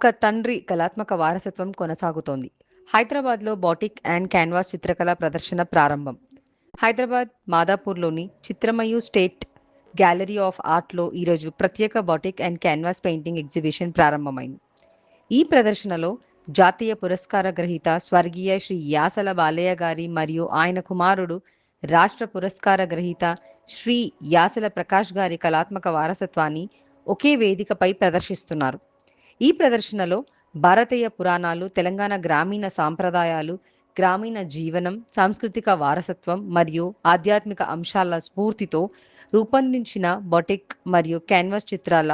ఒక తండ్రి కళాత్మక వారసత్వం కొనసాగుతోంది. హైదరాబాద్లో బాటిక్ అండ్ క్యాన్వాస్ చిత్రకళ ప్రదర్శన ప్రారంభం. హైదరాబాద్ మాదాపూర్లోని చిత్రమయు స్టేట్ గ్యాలరీ ఆఫ్ ఆర్ట్లో ఈరోజు ప్రత్యేక batik and canvas painting exhibition ప్రారంభమైంది. ఈ ప్రదర్శనలో జాతీయ పురస్కార గ్రహీత స్వర్గీయ శ్రీ యాసల బాలయ్య గారి మరియు ఆయన కుమారుడు రాష్ట్ర పురస్కార గ్రహీత శ్రీ యాసల ప్రకాష్ గారి కళాత్మక వారసత్వాన్ని ఒకే వేదికపై ప్రదర్శిస్తున్నారు. ఈ ప్రదర్శనలో భారతీయ పురాణాలు, తెలంగాణ గ్రామీణ సాంప్రదాయాలు, గ్రామీణ జీవనం, సాంస్కృతిక వారసత్వం మరియు ఆధ్యాత్మిక అంశాల స్ఫూర్తితో రూపొందించిన బాటిక్ మరియు క్యాన్వాస్ చిత్రాల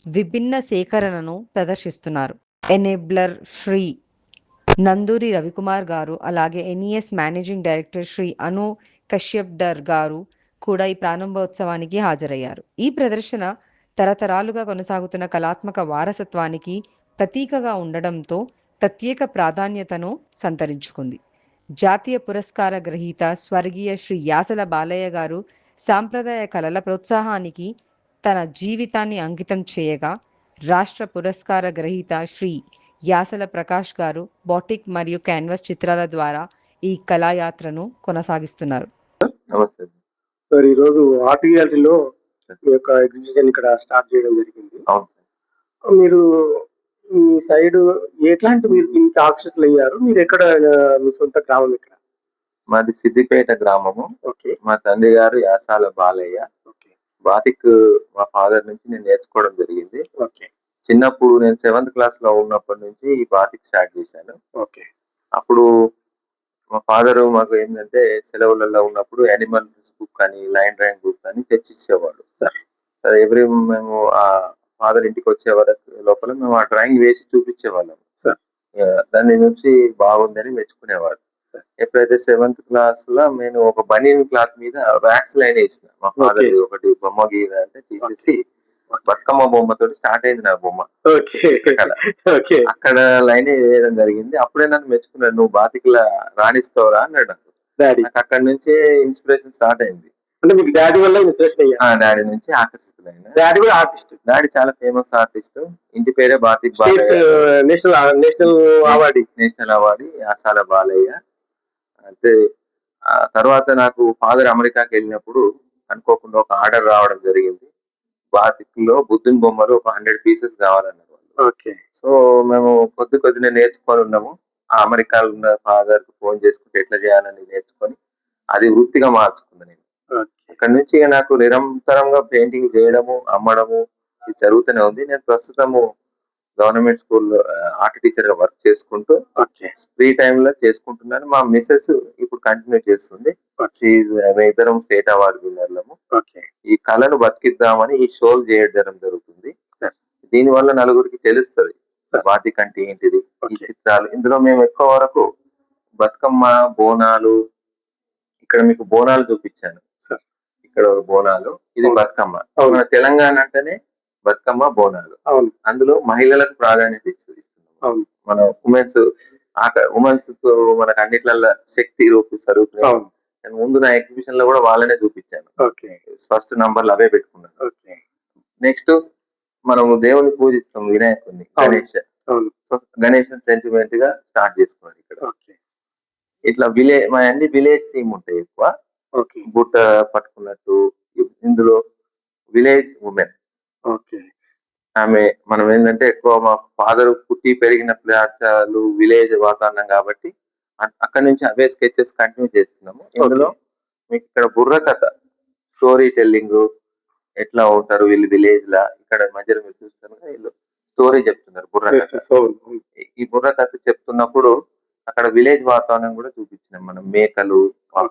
విభిన్న సేకరణను ప్రదర్శిస్తున్నారు. ఎనేబ్లర్ శ్రీ నందూరి రవికుమార్ గారు, అలాగే ఎన్ఈఎస్ మేనేజింగ్ డైరెక్టర్ శ్రీ అను కశ్యప్డర్ గారు కూడా ఈ ప్రారంభోత్సవానికి హాజరయ్యారు. ఈ ప్రదర్శన తరతరాలుగా కొనసాగుతున్న కళాత్మక వారసత్వానికి ప్రతీకగా ఉండడంతో ప్రత్యేక ప్రాధాన్యతను సంతరించుకుంది. జాతీయ పురస్కార గ్రహీత స్వర్గీయ శ్రీ యాసల బాలయ్య గారు సాంప్రదాయ కళల ప్రోత్సాహానికి తన జీవితాన్ని అంకితం చేయగా, రాష్ట్ర పురస్కార గ్రహీత శ్రీ యాసల ప్రకాష్ గారు బాటిక్ మరియు క్యాన్వాస్ చిత్రాల ద్వారా ఈ కళాయాత్రను కొనసాగిస్తున్నారు. నమస్తే సార్. ఈరోజు ఆర్ట్ గ్యాలరీలో మీ యొక్క ఎగ్జిబిషన్ ఇక్కడ స్టార్ట్ చేయడం జరిగింది. అవును సార్. మీరు మీ సైడ్ ఎట్లాంటి మీరు దీనికి ఆకర్షితులు అయ్యారు? మీరు ఎక్కడ, మీ సొంత గ్రామం ఎక్కడ? మాది సిద్దిపేట గ్రామము. ఓకే. మా తండ్రి గారు యాసాల బాలయ్య. ఓకే. బాతిక్ మా ఫాదర్ నుంచి నేను నేర్చుకోవడం జరిగింది. ఓకే. చిన్నప్పుడు నేను 7th క్లాస్ లో ఉన్నప్పటి నుంచి ఈ బాతిక్ స్టార్ట్ చేశాను. ఓకే. అప్పుడు మా ఫాదర్ మాకు ఏంటంటే సెలవులలో ఉన్నప్పుడు యానిమల్స్ బుక్ అని, లైన్ డ్రాయింగ్ బుక్ అని తెచ్చిచ్చేవాడు సార్. ఎవ్రీ మేము ఆ ఫాదర్ ఇంటికి వచ్చే వరకు లోపల మేము ఆ డ్రాయింగ్ వేసి చూపించేవాళ్ళం సార్. దాని నుంచి బాగుందని మెచ్చుకునేవాడు. ఎప్పుడైతే 7th క్లాస్ లో నేను ఒక బనీన్ క్లాత్ మీద వ్యాక్స్ లైన్ వేసిన, మా ఫాదర్ ఒకటి బొమ్మ గీయ అంటే తీసేసి బతుకమ్మ బొమ్మతో స్టార్ట్ అయింది నా బొమ్మ. అక్కడ లైన్ వేయడం జరిగింది. అప్పుడే నన్ను మెచ్చుకున్నాడు, నువ్వు బాతిక్లా రాణిస్తావురా అన్నాడు. నాకు అక్కడ నుంచే ఇన్స్పిరేషన్ స్టార్ట్ అయింది. అంటే మీకు డాడీ వల్ల ఇన్స్పిరేషన్ అయ్యా? డాడీ నుంచి ఆకర్షితులైన. డాడీ కూడా ఆర్టిస్ట్? డాడీ చాలా ఫేమస్ ఆర్టిస్ట్. ఇంటి పేరే బాతిక్ నేషనల్ అవార్డు యాసాల బాలయ్య. అయితే తర్వాత నాకు ఫాదర్ అమెరికాకి వెళ్ళినప్పుడు అనుకోకుండా ఒక ఆర్డర్ రావడం జరిగింది. బాతిక్ లో బుద్ధుని బొమ్మలు ఒక 100 pieces కావాలన్నారు. ఓకే. సో మేము కొద్దిగా నేర్చుకొని ఉన్నాము. ఆ అమెరికాలో ఉన్న ఫాదర్ కు ఫోన్ చేసుకుంటే ఎట్లా చేయాలని నేర్చుకొని అది వృత్తిగా మార్చుకున్నాను నేను. అక్కడ నుంచి నాకు నిరంతరంగా పెయింటింగ్ చేయడము, అమ్మడము ఇది జరుగుతూనే ఉంది. నేను ప్రస్తుతము గవర్నమెంట్ స్కూల్లో ఆర్ట్ టీచర్ గా వర్క్ చేసుకుంటూ ఫ్రీ టైమ్ లో చేసుకుంటున్నాను. మా మిస్సెస్ ఇప్పుడు కంటిన్యూ చేస్తుంది. ఇద్దరం స్టేట్ అవార్డు విన్నర్లము. ఈ కళను బతికిద్దామని ఈ షోలు చేయడం జరుగుతుంది. దీని వల్ల నలుగురికి తెలుస్తుంది బాతిక్ అంటే ఏంటిది, ఈ చిత్రాలు. ఇందులో మేము ఎక్కువ వరకు బతుకమ్మ, బోనాలు, ఇక్కడ మీకు బోనాలు చూపించాను. ఇక్కడ బోనాలు, ఇది బతుకమ్మ. మన తెలంగాణ అంటేనే బతుకమ్మ, బోనాలు. అందులో మహిళలకు ప్రాధాన్యత ఇస్తున్నాం. మన ఉమెన్స్ తో మనకు అన్నిట్లలో శక్తి రూపిస్తారు. నేను ముందు నా ఎగ్జిబిషన్ లో కూడా వాళ్ళనే చూపించాను. ఫస్ట్ నంబర్లు అవే పెట్టుకున్నాను. నెక్స్ట్ మనము దేవుని పూజిస్తాం, వినాయకుడిని, గణేష్ సెంటిమెంట్ గా స్టార్ట్ చేసుకోండి ఇక్కడ. ఇట్లా మా అన్ని విలేజ్ థీమ్ ఉంటాయి ఎక్కువ. బుట్ట పట్టుకున్నట్టు. ఇందులో విలేజ్ ఉమెన్. ఆమె మనం ఏంటంటే ఎక్కువ మా ఫాదర్ పుట్టి పెరిగిన ప్రాంతాలు విలేజ్ వాతావరణం కాబట్టి అక్కడ నుంచి అవే స్కెచెస్ కంటిన్యూ చేస్తున్నాము. ఇందులో మీకు ఇక్కడ బుర్రకథ, స్టోరీ టెల్లింగ్, ఎట్లా ఉంటారు వీళ్ళు విలేజ్ లా. ఇక్కడ మధ్యలో మీరు చూస్తారు వీళ్ళు స్టోరీ చెప్తున్నారు బుర్రకథ. ఈ బుర్రకథ చెప్తున్నప్పుడు అక్కడ విలేజ్ వాతావరణం కూడా చూపించినాం మనం. మేకలు,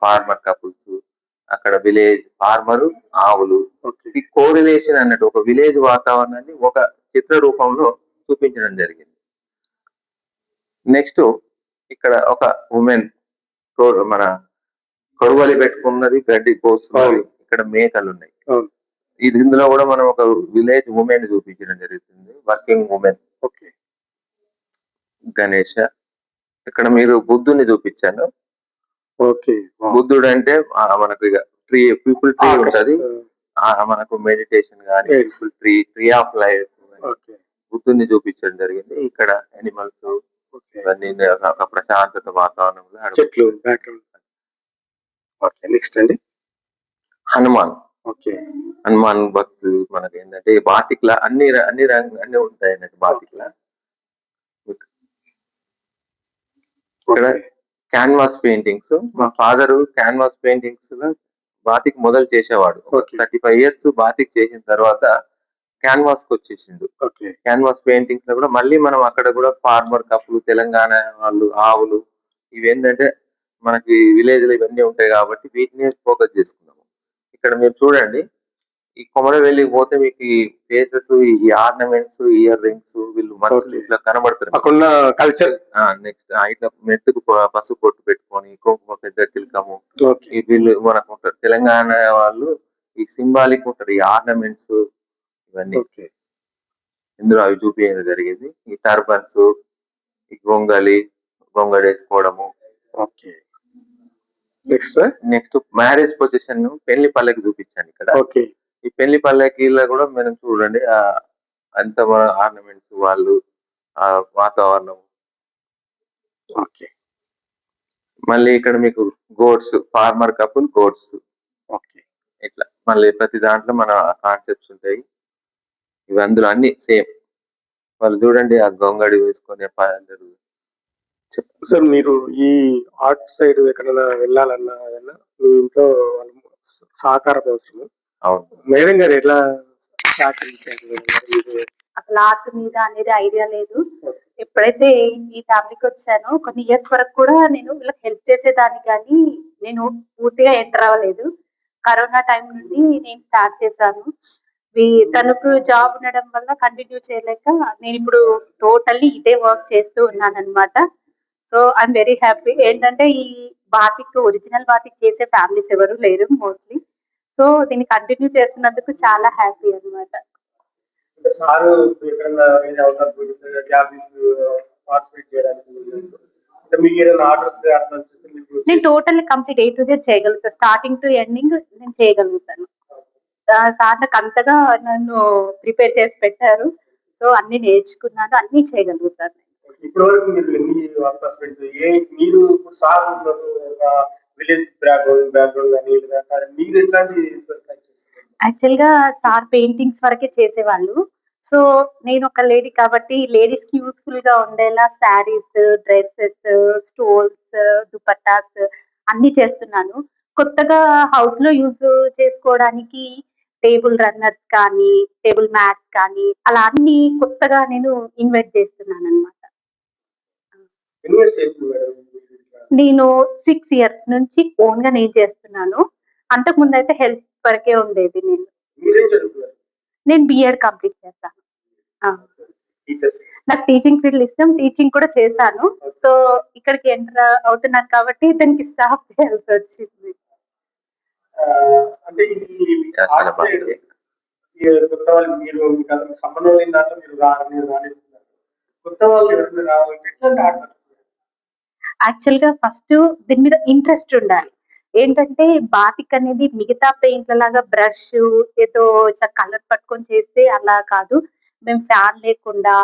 ఫార్మర్ కపుల్స్, అక్కడ విలేజ్ ఫార్మరు, ఆవులు. ఈ కోరిలేషన్ అన్నట్టు ఒక విలేజ్ వాతావరణాన్ని ఒక చిత్ర రూపంలో చూపించడం జరిగింది. నెక్స్ట్ ఇక్కడ ఒక ఉమెన్ మన కొడువలి పెట్టుకున్నది, గడ్డి కోస్తున్నది. ఇక్కడ మేకలు ఉన్నాయి. ఇందులో కూడా మనం ఒక విలేజ్ ఉమెన్ చూపించడం జరుగుతుంది, వర్కింగ్ ఉమెన్. గణేష, ఇక్కడ మీరు బుద్ధుని చూపించాను. బుద్ధుడు అంటే మనకు ఇక పీపుల్ ట్రీ ఉంటది, మనకు మెడిటేషన్ కానీ, పీపుల్ ట్రీ ఆఫ్ లైఫ్. బుద్ధుని చూపించడం జరిగింది. ఇక్కడ యానిమల్స్ ఇవన్నీ ఒక ప్రశాంతత వాతావరణంలో చెట్లు బ్యాక్గ్రౌండ్. ఓకే, నెక్స్ట్ అండి. హనుమాన్ ఓకే, హనుమాన్ భక్తులు మనకి ఏంటంటే బాతిక్లా అన్ని ఉంటాయి అన్నట్టు బాతిక్లా. ఇక్కడ క్యాన్వాస్ పెయింటింగ్స్, మా ఫాదర్ క్యాన్వాస్ పెయింటింగ్స్ బాతిక్ మొదలు చేసేవాడు. 35 years బాతిక్ చేసిన తర్వాత క్యాన్వాస్ కి వచ్చేసిండు. క్యాన్వాస్ పెయింటింగ్స్ లో కూడా మళ్ళీ మనం అక్కడ కూడా ఫార్మర్ కప్పులు, తెలంగాణ వాళ్ళు ఆవులు, ఇవేంటంటే మనకి విలేజ్ లో ఇవన్నీ ఉంటాయి కాబట్టి వీటిని ఫోకస్ చేసుకున్నాము. ఇక్కడ మీరు చూడండి, ఈ కొమరవెల్లికి పోతే మీకు ఈ ఫేసెస్, ఈ ఆర్నమెంట్స్, ఇయర్ రింగ్స్, వీళ్ళు మనుషులు ఇట్లా కనబడుతున్నారు. కల్చర్ నెక్స్ట్ ఇట్లా మెట్టుకు పసుపు పొట్టు పెట్టుకొని కుంకుమ పెద్ద తిలకము, ఈ వీళ్ళు మనకు ఉంటారు. తెలంగాణ వాళ్ళు ఈ సింబాలిక్ ఉంటారు, ఈ ఆర్నమెంట్స్ ఇవన్నీ ఇందులో అవి చూపించడం జరిగింది. ఈ టర్బన్స్, ఈ గొంగడేసుకోవడము. నెక్స్ట్ మ్యారేజ్ పొజిషన్, పెళ్లి పల్లకి చూపించాను ఇక్కడ. ఈ పెళ్లి పల్లకీలో కూడా మనం చూడండి అంత ఆర్నమెంట్స్, వాళ్ళు ఆ వాతావరణం. మళ్ళీ ఇక్కడ మీకు గోడ్స్, ఫార్మర్ కపుల్ గోడ్స్, ఇట్లా మళ్ళీ ప్రతి దాంట్లో మన కాన్సెప్ట్స్ ఉంటాయి. ఇవి అందులో అన్ని సేమ్. వాళ్ళు చూడండి ఆ గొంగడి వేసుకొని సార్, మీరు ఈ ఆర్ట్ సైడ్ ఎక్కడైనా వెళ్ళాలన్నా మీ ఇంట్లో వాళ్ళు సహకారం అవసరం. అవును మేడం గారు ఎట్లా అసలు ఆర్ట్ మీద అనేది ఐడియా లేదు. ఎప్పుడైతే ఈ ఫ్యామిలీకి వచ్చానో కొన్ని ఇయర్స్ వరకు కూడా నేను వీళ్ళకి హెల్ప్ చేసేదాన్ని, కానీ నేను పూర్తిగా ఎంటర్ అవ్వలేదు. కరోనా టైం నుండి నేను స్టార్ట్ చేశాను. తనకు జాబ్ ఉండడం వల్ల కంటిన్యూ చేయలేక నేను ఇప్పుడు టోటల్లీ ఇదే వర్క్ చేస్తూ ఉన్నాను అనమాట. So I'm very happy. ఏంటంటే ఈ బాతిక్, ఒరిజినల్ బాతిక్ చేసే ఫ్యామిలీస్ ఎవరు లేరు మోస్ట్లీ. సో దీన్ని కంటిన్యూ చేస్తున్నందుకు చాలా హ్యాపీ అనమాట. నేను totally complete A to Z చేయగలుగుతాను, స్టార్టింగ్ టు ఎండింగ్ నేను చేయగలుగుతాను. సార్ నాకు అంతగా నన్ను ప్రిపేర్ చేసి పెట్టారు. సో అన్ని నేర్చుకున్నాను, అన్ని చేయగలుగుతాను. ఇప్పటివరకు మీరు ఎన్ని మీరు సార్ విలేజ్ బ్యాక్గ్రౌండ్ కానీ మీరు ఎట్లాంటి యాక్చువల్ గా సార్ పెయింటింగ్స్ వరకే చేసేవాళ్ళు. సో నేను ఒక లేడీ కాబట్టి లేడీస్ కి యూస్ఫుల్ గా ఉండేలా శారీస్, డ్రెస్సెస్, స్టోల్స్, దుపట్టాస్ అన్ని చేస్తున్నాను. కొత్తగా హౌస్ లో యూజ్ చేసుకోవడానికి టేబుల్ రన్నర్స్ కానీ, టేబుల్ మ్యాట్స్ కానీ అలా అన్ని కొత్తగా నేను ఇన్వెస్ట్ చేస్తున్నాను అనమాట. నేను 6 years నుంచి ఓన్ గా నేను చేస్తున్నాను. అంతకు ముందు అయితే హెల్ప్ వరకే ఉండేది. నేను బిఎడ్ కంప్లీట్ చేశాను. నాకు టీచింగ్ ఫీల్డ్ ఇష్టం, టీచింగ్ కూడా చేశాను. సో ఇక్కడికి ఎంటర్ అవుతున్నాను కాబట్టి దానికి స్టాప్ చేయాల్సి వచ్చింది. అంటే కొత్త వాళ్ళు మీరు సంబంధం లేని దాంట్లో మీరు రాణిస్తున్నారు. కొత్త వాళ్ళు ఎవరైనా రావాలంటే ఎట్లాంటి ఆర్ట్ యాక్చువల్ గా ఫస్ట్ దీని మీద ఇంట్రెస్ట్ ఉండాలి. ఏంటంటే బాతిక్ అనేది మిగతా పెయింట్ల లాగా బ్రష్ ఏదో ఇట్లా కలర్ పట్టుకొని చేస్తే అలా కాదు. మేము ఫ్యాన్ లేకుండా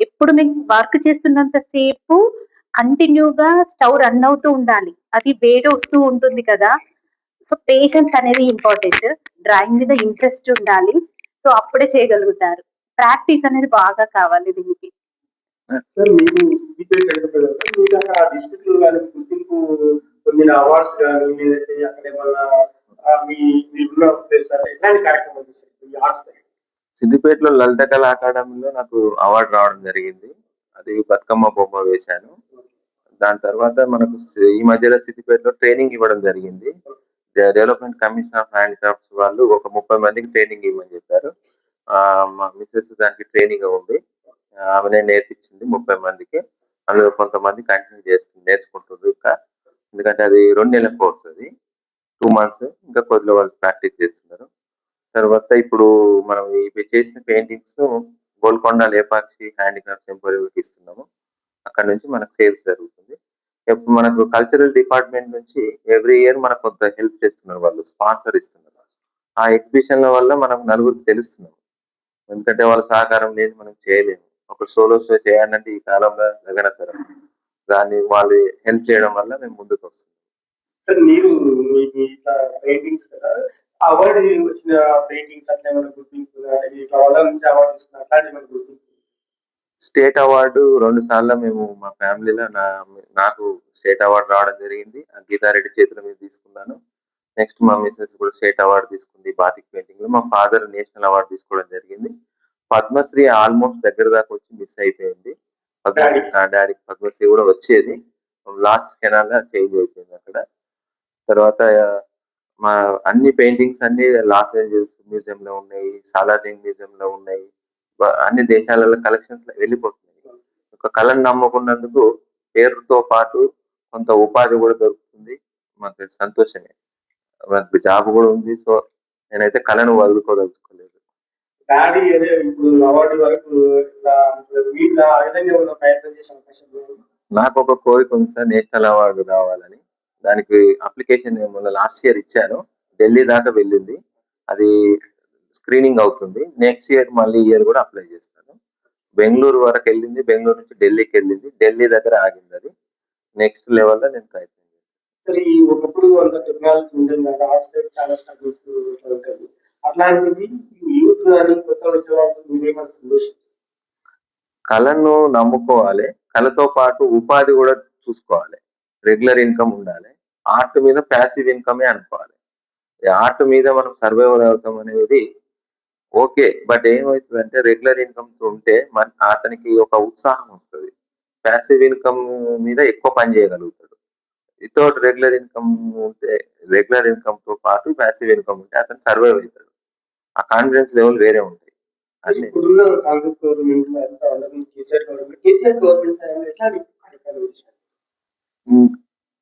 ఎప్పుడు మేము వర్క్ చేస్తున్నంత సేపు కంటిన్యూగా స్టవ్ రన్ అవుతూ ఉండాలి. అది వేడి వస్తూ ఉంటుంది కదా. సో పేషెన్స్ అనేది ఇంపార్టెంట్. డ్రాయింగ్ మీద ఇంట్రెస్ట్ ఉండాలి. సో అప్పుడే చేయగలుగుతారు. ప్రాక్టీస్ అనేది బాగా కావాలి దీనికి. సార్, మీరు మీకు అక్కడ డిస్ట్రిక్ట్ లో కానీ గుర్తింపు పొందిన అవార్డ్స్ కానీ లేదంటే అక్కడ ఏమన్నా మీరున్న ప్లేస్ ఎట్లాంటి కార్యక్రమాలు చేస్తారు ఆర్ట్స్? సిద్దిపేటలో లలిత కళా అకాడమీలో నాకు అవార్డు రావడం జరిగింది. అది బతుకమ్మ బొమ్మ వేశాను. దాని తర్వాత మనకు ఈ మధ్యలో సిద్దిపేటలో ట్రైనింగ్ ఇవ్వడం జరిగింది. Development commission of hand crafts వాళ్ళు ఒక 30 మందికి ట్రైనింగ్ ఇవ్వమని చెప్పారు. మా మిస్సెస్ దానికి ట్రైనింగ్ ఉంది, ఆమెనే నేర్పించింది 30 మందికి. అందులో కొంతమంది కంటిన్యూ నేర్చుకుంటున్నారు ఇంకా. ఎందుకంటే అది 2 నెలల కోర్స్, అది 2 months. ఇంకా కొద్దిగా వాళ్ళు ప్రాక్టీస్ చేస్తున్నారు. తర్వాత ఇప్పుడు మనం ఇవి చేసిన పెయింటింగ్స్ గోల్కొండ లేపాక్షి హ్యాండిక్రాఫ్ట్స్ ఎంపోరియంకి ఇస్తున్నాము. అక్కడ నుంచి మనకు సేల్స్ జరుగుతుంది. మనకు కల్చరల్ డిపార్ట్మెంట్ నుంచి ఎవ్రీ ఇయర్ మనకు కొంత హెల్ప్ చేస్తున్నారు, వాళ్ళు స్పాన్సర్ ఇస్తున్నారు. ఆ ఎగ్జిబిషన్ల వల్ల మనం నలుగురికి తెలుస్తున్నాం. ఎందుకంటే వాళ్ళ సహకారం లేదు మనం చేయలేము. ఒక సోలో షో చేయాలంటే ఈ కాలంలో గగనతరం. దాన్ని వాళ్ళు హెల్ప్ చేయడం వల్ల మేము ముందుకు వస్తున్నాం. సార్ మీరు మీకు ఇట్లా పెయింటింగ్స్ కదా, అవార్డు వచ్చిన పెయింటింగ్స్ అట్లా ఏమైనా గుర్తింపు కానీ ఇట్లా వాళ్ళ నుంచి అవార్డు తీసుకున్న అట్లాంటి ఏమైనా గుర్తింపు? స్టేట్ అవార్డు 2 సార్లు మేము మా ఫ్యామిలీలో నాకు స్టేట్ అవార్డు రావడం జరిగింది. ఆ గీతారెడ్డి చేతుల మీద తీసుకున్నాను. నెక్స్ట్ మా మిసెస్ కూడా స్టేట్ అవార్డు తీసుకుంది బాతిక్ పెయింటింగ్ లో. మా ఫాదర్ నేషనల్ అవార్డు తీసుకోవడం జరిగింది. పద్మశ్రీ ఆల్మోస్ట్ దగ్గర దాకా వచ్చి మిస్ అయిపోయింది. డాడీకి పద్మశ్రీ కూడా వచ్చేది, లాస్ట్ కెనాల్ చేంజ్ అయిపోయింది అక్కడ. తర్వాత మా అన్ని పెయింటింగ్స్ అన్ని లాస్ ఏంజల్స్ మ్యూజియం లో ఉన్నాయి, సాలార్జింగ్ మ్యూజియం లో ఉన్నాయి. అన్ని దేశాలలో కలెక్షన్స్ వెళ్ళిపోతున్నాయి. ఒక కళను నమ్ముకున్నందుకు పేరుతో పాటు కొంత ఉపాధి కూడా దొరుకుతుంది. మాకు సంతోషమే, నాకు జాబ్ కూడా ఉంది. సో నేనైతే కళను వదులుకోదలుచుకోలేదు. డాడీ అదే ఇప్పుడు అవార్డు వరకు ఇట్లా మీరు ఆ విధంగా ఏమైనా ప్రయత్నం చేసే అవకాశం లేదు? నాకు ఒక కోరిక ఉంది సార్, నేషనల్ అవార్డు రావాలని. దానికి అప్లికేషన్ మొన్న లాస్ట్ ఇయర్ ఇచ్చాను, ఢిల్లీ దాకా వెళ్ళింది. అది స్క్రీనింగ్ అవుతుంది. నెక్స్ట్ ఇయర్ మళ్ళీ ఇయర్ కూడా అప్లై చేస్తాను. బెంగళూరు వరకు వెళ్ళింది, బెంగళూరు నుంచి ఢిల్లీకి వెళ్ళింది, ఢిల్లీ దగ్గర ఆగింది. అది నెక్స్ట్ లెవెల్లో నేను ప్రయత్నం చేస్తాను. సరే, ఈ ఒకప్పుడు అంత టెక్నాలజీ ఉండేది కాదు, ఆర్ట్ సైడ్ చాలా స్ట్రగుల్స్ ఉంటుంది. అట్లాంటివి యూత్ కానీ కొత్త వచ్చే వాళ్ళు మీరేమైనా సందేశం? కళను నమ్ముకోవాలి, కళతో పాటు ఉపాధి కూడా చూసుకోవాలి, రెగ్యులర్ ఇన్కమ్ ఉండాలి. ఆర్ట్ మీద ప్యాసివ్ ఇన్కమే అనుకోవాలి. ఆర్ట్ మీద మనం సర్వైవల్ అవుతాం అనేది ఓకే, బట్ ఏమవుతుందంటే రెగ్యులర్ ఇన్కమ్ ఉంటే అతనికి ఒక ఉత్సాహం వస్తుంది, ప్యాసివ్ ఇన్కమ్ మీద ఎక్కువ పని చేయగలుగుతాడు. వితౌట్ రెగ్యులర్ ఇన్కమ్ ఉంటే, రెగ్యులర్ ఇన్కమ్ తో పాటు ప్యాసివ్ ఇన్కమ్ ఉంటే అతను సర్వైవ్ అవుతాడు. ఆ కాన్ఫిడెన్స్ లెవెల్ వేరే ఉంటాయి. ఇప్పుడున్న కాంగ్రెస్ గవర్నమెంట్ కేసీఆర్ గవర్నమెంట్ ఎట్లాంటి కార్యక్రమాలు చేశారు?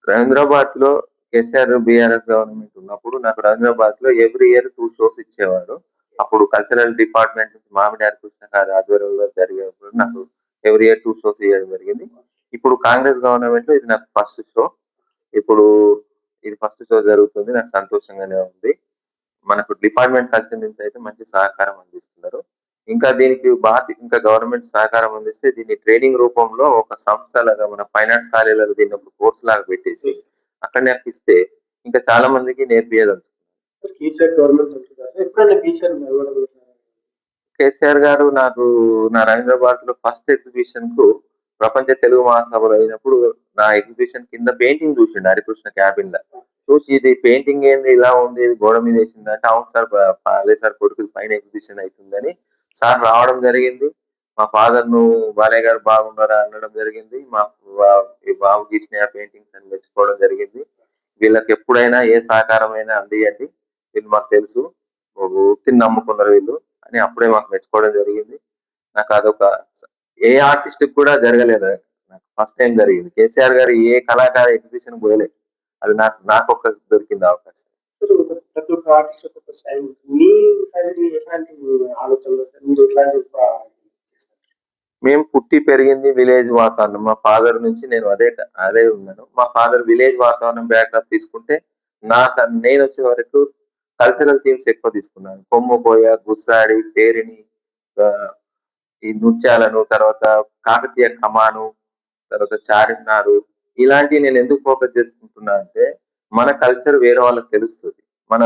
రవీంద్రాబాద్ లో కేసీఆర్ బీఆర్ఎస్ గవర్నమెంట్ ఉన్నప్పుడు నాకు రవీంద్రాబాద్ లో ఎవ్రీ ఇయర్ 2 షోస్ ఇచ్చేవాడు. అప్పుడు కల్చరల్ డిపార్ట్మెంట్ నుంచి మామిడారి కృష్ణ గారి ఆధ్వర్యంలో జరిగేప్పుడు నాకు ఎవ్రీ ఇయర్ 2 షోస్ ఇవ్వడం జరిగింది. ఇప్పుడు కాంగ్రెస్ గవర్నమెంట్ లో ఇది నాకు ఫస్ట్ షో. ఇప్పుడు ఇది ఫస్ట్ షో జరుగుతుంది, నాకు సంతోషంగానే ఉంది. మనకు డిపార్ట్మెంట్ కల్చర్ నుంచి అయితే మంచి సహకారం అందిస్తున్నారు. ఇంకా దీనికి ఇంకా గవర్నమెంట్ సహకారం అందిస్తే దీన్ని ట్రైనింగ్ రూపంలో ఒక సంస్థ లాగా మన ఫైనాన్స్ కాలేజీలలో దీన్ని ఒక కోర్స్ లాగా పెట్టేసి అక్కడ నేర్పిస్తే ఇంకా చాలా మందికి నేర్పియదలుచుకున్నారు. కేసీఆర్ గారు నాకు నా రవీంద్రబాద్ లో ఫస్ట్ ఎగ్జిబిషన్ కు ప్రపంచ తెలుగు మహాసభలు అయినప్పుడు నా ఎగ్జిబిషన్ కింద పెయింటింగ్ చూసిండు హరికృష్ణ క్యాబిన్ లో. చూసి ఇది పెయింటింగ్ ఏంది ఇలా ఉంది, ఇది గోడ మీద వేసిందంటే అవును సార్ అదే సార్ కొడుకు పైన ఎగ్జిబిషన్ అవుతుందని సార్ రావడం జరిగింది. మా ఫాదర్ ను బాలయ్య గారు బాగున్నారా అనడం జరిగింది. ఈ బాబు గీసిన పెయింటింగ్స్ అని మెచ్చుకోవడం జరిగింది. వీళ్ళకి ఎప్పుడైనా ఏ సహకారమైనా అందియండి, వీళ్ళు మాకు తెలుసు, వృత్తిని నమ్ముకున్నారు వీళ్ళు అని అప్పుడే మాకు మెచ్చుకోవడం జరిగింది. నాకు అదొక ఏ ఆర్టిస్ట్ కూడా జరగలేదు, నాకు ఫస్ట్ టైం జరిగింది. కేసీఆర్ గారు ఏ కళాకార ఎగ్జిబిషన్ పోయలేదు, అది నాకు ఒక దొరికింది అవకాశం. ప్రతి ఒక్క ఆర్టిస్ట్ ఒక స్టైల్. మీ సైడ్ ఎట్లాంటి ఆలోచనలు, మీరు ఎట్లాంటి? మేము పుట్టి పెరిగింది విలేజ్ వాతావరణం. మా ఫాదర్ నుంచి నేను అదే ఉన్నాను. మా ఫాదర్ విలేజ్ వాతావరణం బ్యాక్గ్రౌండ్ తీసుకుంటే నేను వచ్చే వరకు కల్చరల్ థీమ్స్ ఎక్కువ తీసుకున్నాను. కొమ్ముకోయ, గుస్సాడి, పేరిణి, ఈ నృత్యాలను, తర్వాత కాకతీయ కమాను, తర్వాత చార్మినారు, ఇలాంటివి నేను ఎందుకు ఫోకస్ చేసుకుంటున్నా అంటే మన కల్చర్ వేరే వాళ్ళకి తెలుస్తుంది, మన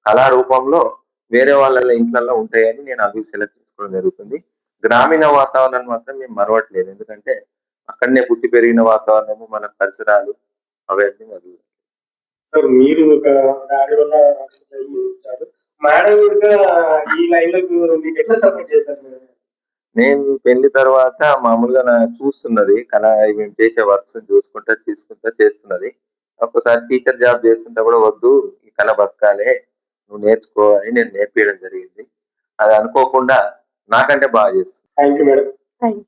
కళారూపంలో వేరే వాళ్ళ ఇంట్లలో ఉంటాయని నేను అవి సెలెక్ట్ చేసుకోవడం జరుగుతుంది. గ్రామీణ వాతావరణాన్ని మాత్రం మేము మరవట్లేదు, ఎందుకంటే అక్కడనే పుట్టి పెరిగిన వాతావరణము, మన పరిసరాలు అవన్నీ మరుగు. సార్ మీరు ఒక డాడీ వల్ల మేడం కూడా ఈ లైన్ లో మీకు ఎట్లా సపోర్ట్ చేశారు? నేను పెళ్లి తర్వాత మామూలుగా చూస్తున్నది కళ, మేము చేసే వర్క్స్ తీసుకుంటా చేస్తున్నది. ఒక్కసారి టీచర్ జాబ్ చేస్తుంటే కూడా వద్దు, ఈ కళ బతకాలే, నువ్వు నేర్చుకో అని నేను నేర్పించడం జరిగింది. అది అనుకోకుండా నాకంటే బాగా చేస్తుంది. Thank you madam. Thank you.